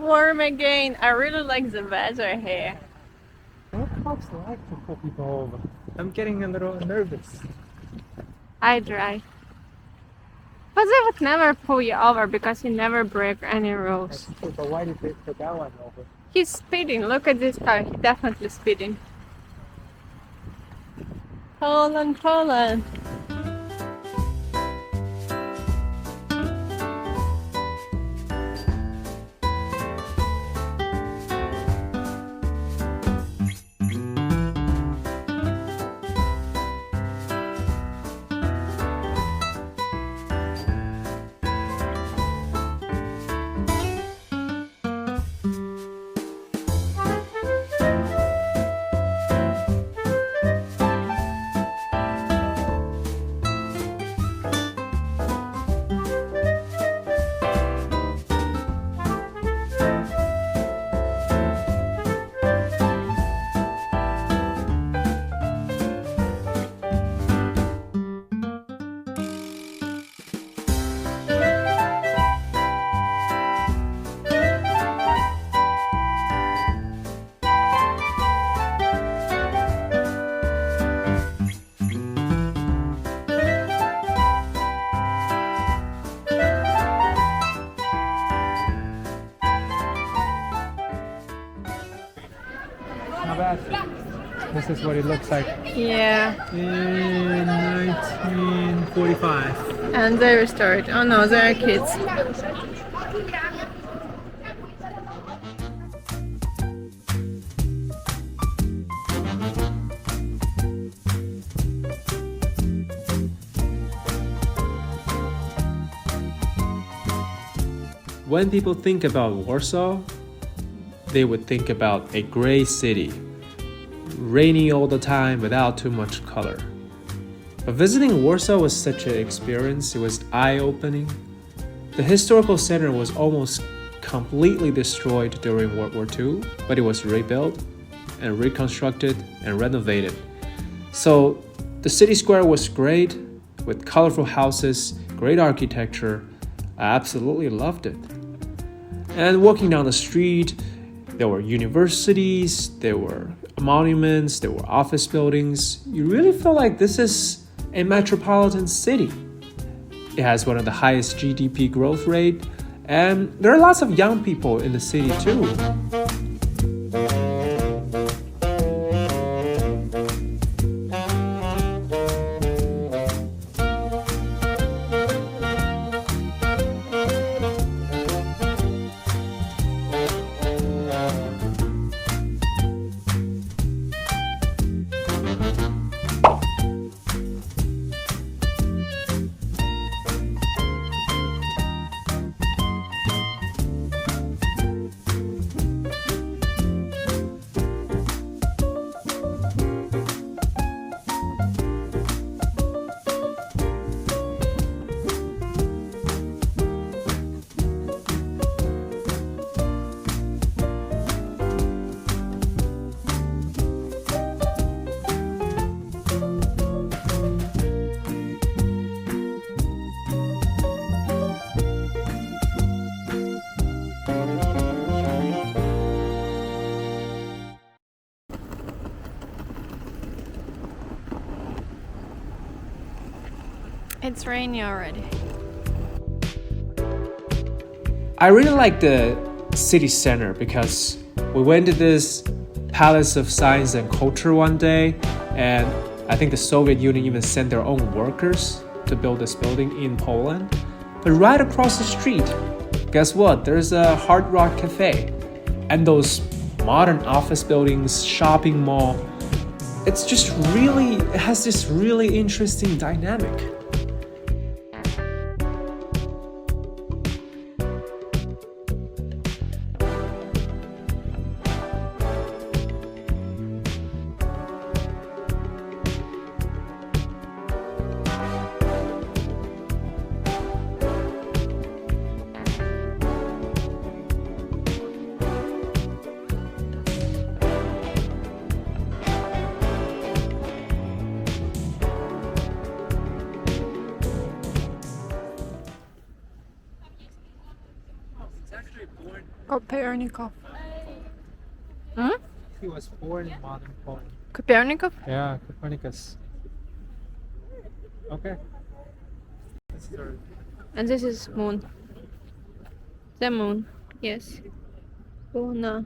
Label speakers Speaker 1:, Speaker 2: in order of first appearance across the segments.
Speaker 1: warm again. I really like the weather here.
Speaker 2: What cops like to pull people over? I'm getting a little nervous.
Speaker 1: I drive. But they would never pull you over because you never break any rules.
Speaker 2: That's true, but why did they put that one over?
Speaker 1: He's speeding. Look at this car. He's definitely speeding. Poland, Poland.
Speaker 2: Not bad. This is what it looks like
Speaker 1: Yeah.
Speaker 2: in 1945.
Speaker 1: And they restored. Oh no, there are kids.
Speaker 3: When people think about Warsaw, they would think about a gray city, rainy all the time without too much color. But visiting Warsaw was such an experience, it was eye-opening. The historical center was almost completely destroyed during World War II, but it was rebuilt and reconstructed and renovated. So the city square was great, with colorful houses, great architecture. I absolutely loved it. And walking down the street, there were universities, there were monuments, there were office buildings. You really feel like this is a metropolitan city. It has one of the highest GDP growth rate, and there are lots of young people in the city too.
Speaker 1: It's rainy already.
Speaker 3: I really like the city center because we went to this Palace of Science and Culture one day, and I think the Soviet Union even sent their own workers to build this building in Poland. But right across the street, guess what? There's a Hard Rock Cafe and those modern office buildings, shopping mall. It has this really interesting dynamic.
Speaker 1: Copernicus. Hmm?
Speaker 2: He was born in modern Poland.
Speaker 1: Copernicus?
Speaker 2: Yeah, Copernicus. Okay. This is our
Speaker 1: And this is moon. The moon. Yes. Luna.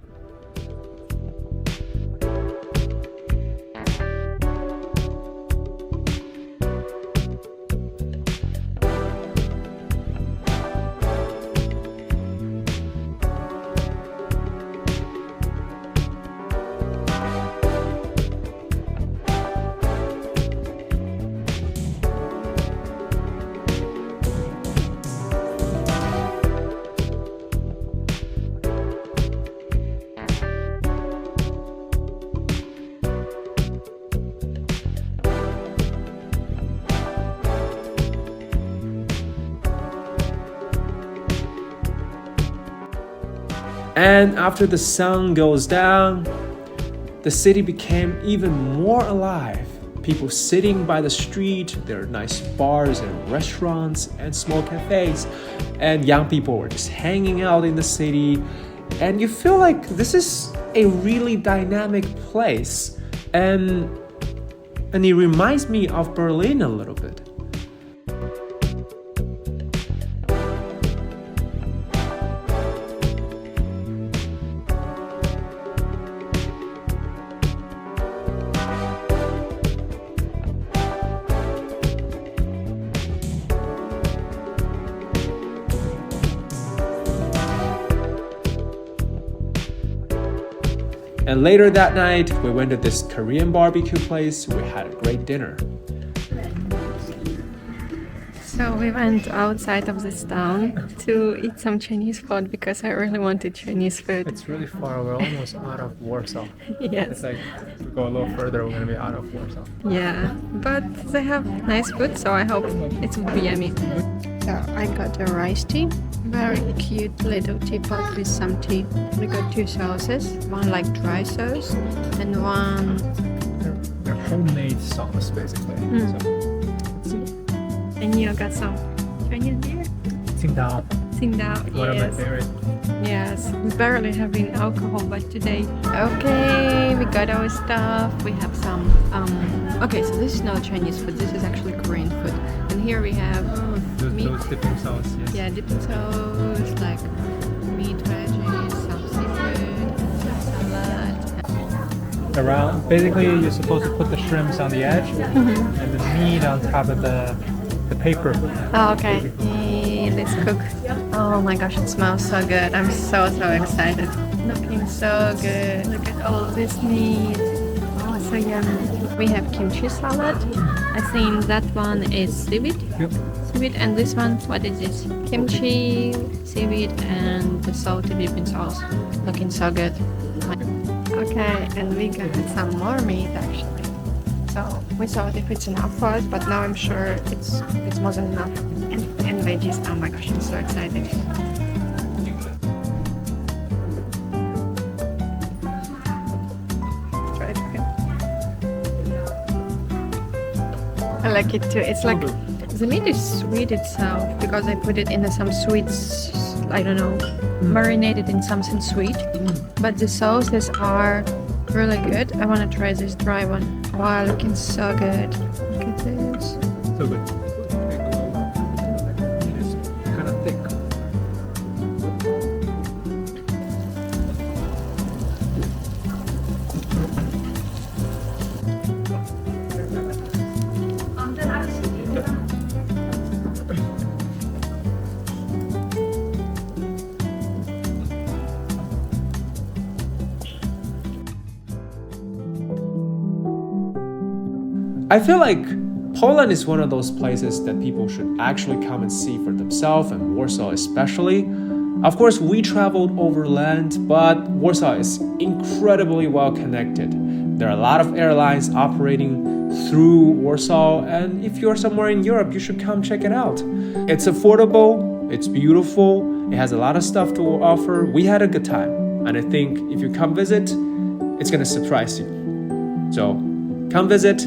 Speaker 3: And after the sun goes down, the city became even more alive. People sitting by the street, there are nice bars and restaurants and small cafes, and young people were just hanging out in the city. And you feel like this is a really dynamic place. And it reminds me of Berlin a little bit. And later that night, we went to this Korean barbecue place. We had a great dinner.
Speaker 1: So we went outside of this town to eat some Chinese food because I really wanted Chinese food.
Speaker 2: It's really far. We're almost out of Warsaw.
Speaker 1: Yes.
Speaker 2: It's like if we go a little further, we're gonna be out of Warsaw.
Speaker 1: Yeah, but they have nice food, so I hope it will be yummy. So I got a rice tea, very cute little teapot with some tea. We got two sauces, one like dry sauce and one.
Speaker 2: They're homemade sauce, basically.
Speaker 1: And you got some Chinese beer.
Speaker 2: Tsingtao,
Speaker 1: Tsingtao,
Speaker 2: one of my
Speaker 1: yes.
Speaker 2: favorite.
Speaker 1: Yes, we barely having alcohol, but today. Okay, we got our stuff. We have some. Okay, so this is not Chinese food. This is actually Korean food. And here we have meat.
Speaker 2: Those dipping sauce, yes.
Speaker 1: Yeah, dipping sauce, like meat veggies, some seafood, some salad.
Speaker 2: Around, basically, you're supposed to put the shrimps on the edge and the meat on top of the paper.
Speaker 1: Oh, okay. Yeah, let's cook. Oh my gosh, it smells so good. I'm so excited. Looking so good. Look at all this meat. Oh, so yummy. We have kimchi salad. I think that one is seaweed.
Speaker 2: Yep.
Speaker 1: Seaweed, and this one, what is this? Kimchi, seaweed, and the salty dipping sauce. Looking so good. Okay, and we got some more meat actually. So we thought if it's enough for us, but now I'm sure it's more than enough. And veggies. Oh my gosh, I'm so excited. Try it again. I like it too. It's like the meat is sweet itself because I put it in some sweets. I don't know, marinated in something sweet. But the sauces are really good. I want to try this dry one. Wow, looking so good. Look at this.
Speaker 2: So good. It's kind of thick.
Speaker 3: I feel like Poland is one of those places that people should actually come and see for themselves, and Warsaw especially. Of course, we traveled overland, but Warsaw is incredibly well connected. There are a lot of airlines operating through Warsaw, and if you're somewhere in Europe, you should come check it out. It's affordable, it's beautiful, it has a lot of stuff to offer. We had a good time, and I think if you come visit, it's gonna surprise you. So come visit,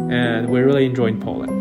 Speaker 3: and we're really enjoying Poland.